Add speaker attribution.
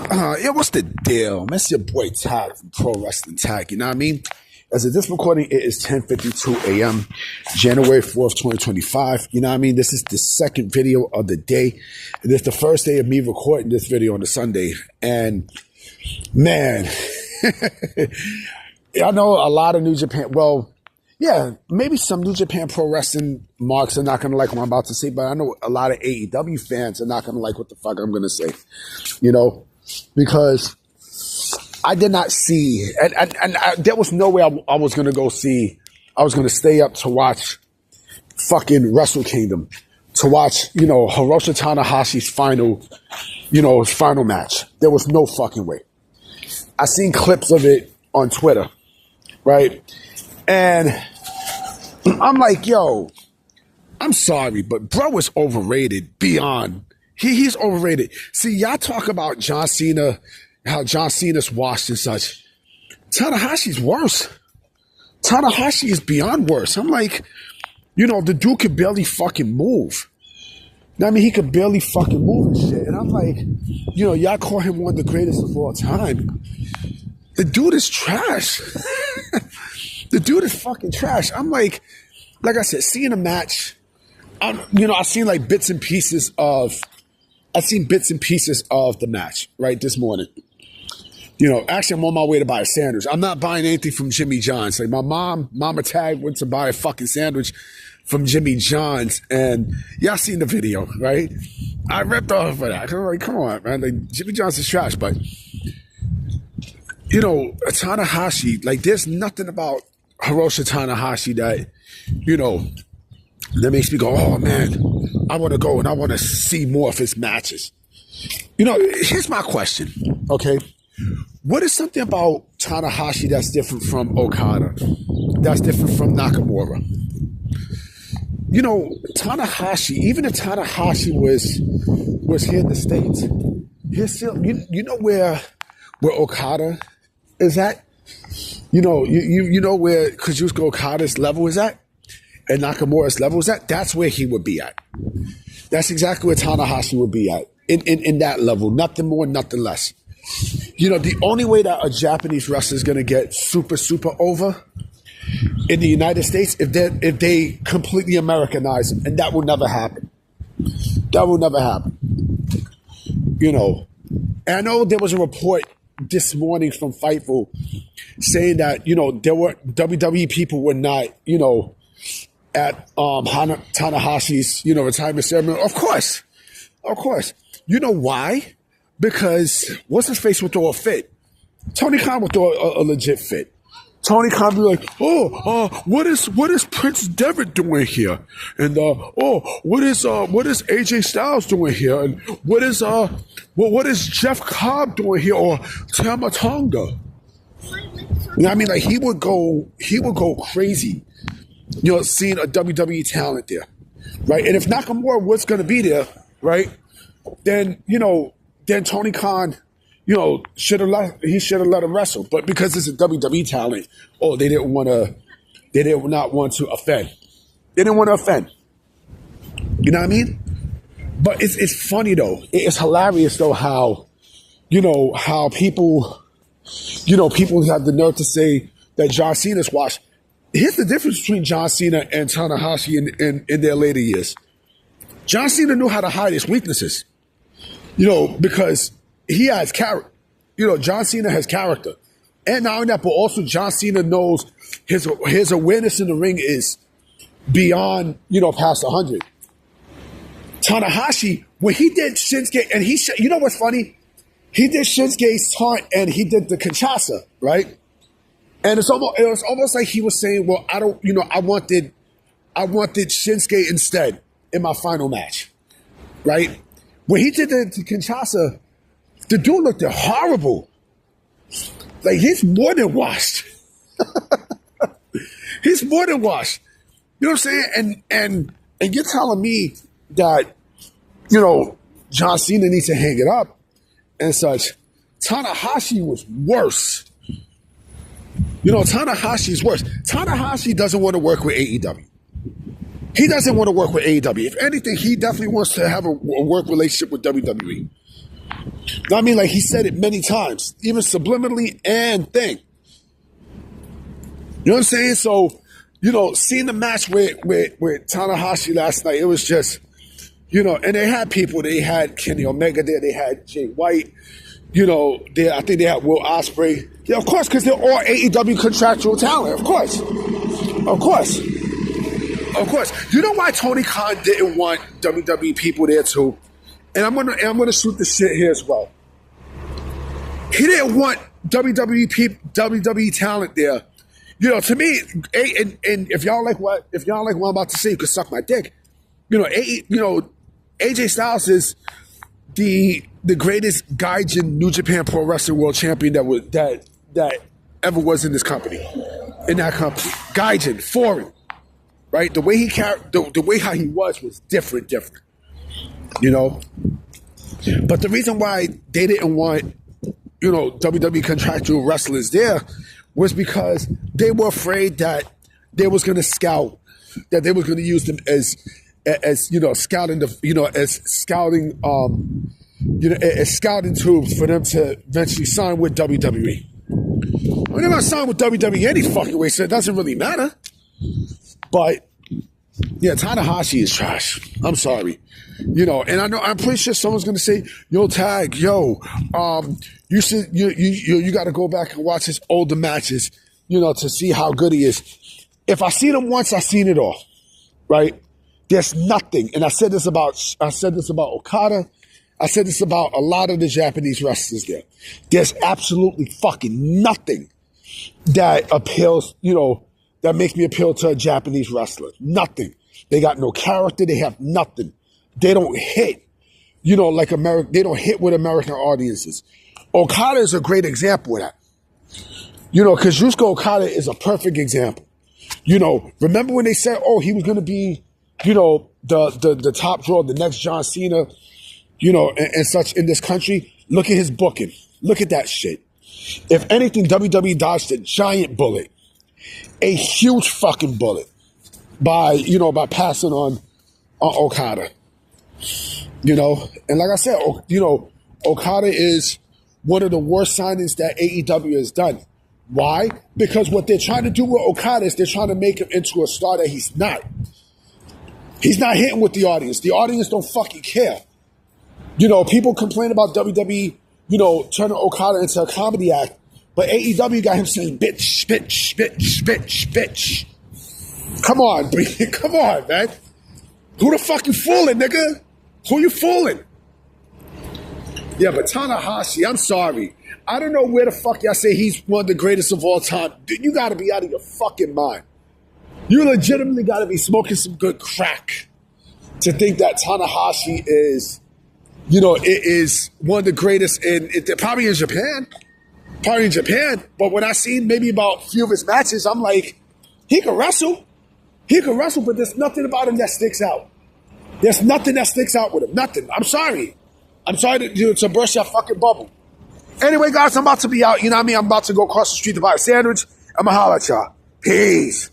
Speaker 1: What's the deal? Man, it's your boy Tag from Pro Wrestling Tag, you know what I mean? As of this recording, it is 10:52 a.m., January 4th, 2025. You know what I mean? This is the second video of the day. This is the first day of me recording this video on a Sunday. And, man, I know a lot of New Japan, well, yeah, maybe some New Japan Pro Wrestling marks are not going to like what I'm about to say, but I know a lot of AEW fans are not going to like what the fuck I'm going to say, you know? Because I did not see, and there was no way I was going to go see, I was going to stay up to watch fucking Wrestle Kingdom, to watch, you know, Hiroshi Tanahashi's final match. There was no fucking way. I seen clips of it on Twitter, right? And I'm like, yo, I'm sorry, but bro is overrated beyond. He's overrated. See, y'all talk about John Cena, how John Cena's washed and such. Tanahashi's worse. Tanahashi is beyond worse. I'm like, you know, the dude could barely fucking move. I mean, he could barely fucking move and shit. And I'm like, you know, y'all call him one of the greatest of all time. The dude is trash. The dude is fucking trash. I'm like I said, seeing a match, I seen like bits and pieces of the match, right, this morning. You know, actually, I'm on my way to buy a sandwich. I'm not buying anything from Jimmy John's. Like, my Mama Tag went to buy a fucking sandwich from Jimmy John's, and y'all seen the video, right? I ripped off for that. I'm like, come on, man. Like, Jimmy John's is trash, but, you know, Tanahashi, like, there's nothing about Hiroshi Tanahashi that, you know, that makes me go, oh, man, I want to go and I want to see more of his matches. You know, here's my question, okay? What is something about Tanahashi that's different from Okada, that's different from Nakamura? You know, Tanahashi, even if Tanahashi was here in the States, he's still, you know where Okada is at? You know, you know where Kazuchika Okada's level is at? And Nakamura's level is at? That's where he would be at. That's exactly where Tanahashi would be at. In that level. Nothing more, nothing less. You know, the only way that a Japanese wrestler is going to get super, super over in the United States if they completely Americanize him. And that will never happen. That will never happen. You know, and I know there was a report this morning from Fightful saying that, you know, there were WWE people were not, you know, at Tanahashi's, you know, retirement ceremony. Of course. You know why? Because what's his face would throw a fit. Tony Khan would throw a legit fit. Tony Khan would be like, what is Prince Devitt doing here? And what is AJ Styles doing here? And what is Jeff Cobb doing here? Or Tama Tonga? You know what I mean? Like, he would go crazy, you know, seeing a WWE talent there, right? And if Nakamura was going to be there, right, then, you know, then Tony Khan, you know, should have let him wrestle. But because it's a WWE talent, they did not want to offend. They didn't want to offend. You know what I mean? But it's funny though. It's hilarious though how, you know, how people have the nerve to say that John Cena's washed. Here's the difference between John Cena and Tanahashi in their later years. John Cena knew how to hide his weaknesses, you know, because he has character. You know, John Cena has character. And not only that, but also John Cena knows his awareness in the ring is beyond, you know, past 100. Tanahashi, when he did Shinsuke, and you know what's funny? He did Shinsuke's taunt and he did the Kinshasa, right? And it was almost like he was saying, well, I wanted Shinsuke instead in my final match, right? When he did the Kinshasa, the dude looked horrible. Like, he's more than washed. He's more than washed. You know what I'm saying? And you're telling me that, you know, John Cena needs to hang it up and such. Tanahashi was worse. You know, Tanahashi's worse. Tanahashi doesn't want to work with AEW. He doesn't want to work with AEW. If anything, he definitely wants to have a work relationship with WWE. I mean, like he said it many times, even subliminally and thing. You know what I'm saying? So, seeing the match with Tanahashi last night, it was just, and they had people. They had Kenny Omega there. They had Jay White. I think they had Will Ospreay. Yeah, of course, because they're all AEW contractual talent. Of course. You know why Tony Khan didn't want WWE people there too? And I'm gonna shoot the shit here as well. He didn't want WWE talent there. To me, and if y'all like what I'm about to say, you can suck my dick. AJ Styles is the greatest Gaijin New Japan Pro Wrestling World Champion that ever was in this company, in that company. Gaijin, foreign, right? The way he carried, the way how he was different. But the reason why they didn't want WWE contractual wrestlers there was because they were afraid that they was going to scout, that they was going to use them as scouting as scouting tubes for them to eventually sign with WWE. Well, they're not signed with WWE any fucking way, so it doesn't really matter. But yeah, Tanahashi is trash. I'm sorry. And I'm pretty sure someone's gonna say, "Yo, Tag, you should you got to go back and watch his older matches, to see how good he is." If I seen him once, I seen it all, right? There's nothing, and I said this about Okada. I said this about a lot of the Japanese wrestlers there. There's absolutely fucking nothing that appeals, that makes me appeal to a Japanese wrestler. Nothing. They got no character. They have nothing. They don't hit, like America. They don't hit with American audiences. Okada is a great example of that. Because Yusuke Okada is a perfect example. Remember when they said, "Oh, he was going to be, the top draw, the next John Cena, and such in this country." Look at his booking. Look at that shit. If anything, WWE dodged a giant bullet, a huge fucking bullet, by passing on Okada. And like I said, Okada is one of the worst signings that AEW has done. Why? Because what they're trying to do with Okada is they're trying to make him into a star that he's not. He's not hitting with the audience. The audience don't fucking care. People complain about WWE, turning Okada into a comedy act, but AEW got him saying bitch, bitch, bitch, bitch, bitch. Come on, come on, man. Who the fuck you fooling, nigga? Who you fooling? Yeah, but Tanahashi, I'm sorry. I don't know where the fuck y'all say he's one of the greatest of all time. Dude, you gotta be out of your fucking mind. You legitimately gotta be smoking some good crack to think that Tanahashi is, it is one of the greatest probably in Japan. Probably in Japan. But when I seen maybe about a few of his matches, I'm like, he can wrestle. He can wrestle, but there's nothing about him that sticks out. There's nothing that sticks out with him. Nothing. I'm sorry. I'm sorry to burst your fucking bubble. Anyway, guys, I'm about to be out. I'm about to go across the street to buy a sandwich. I'm going to holler at y'all. Peace.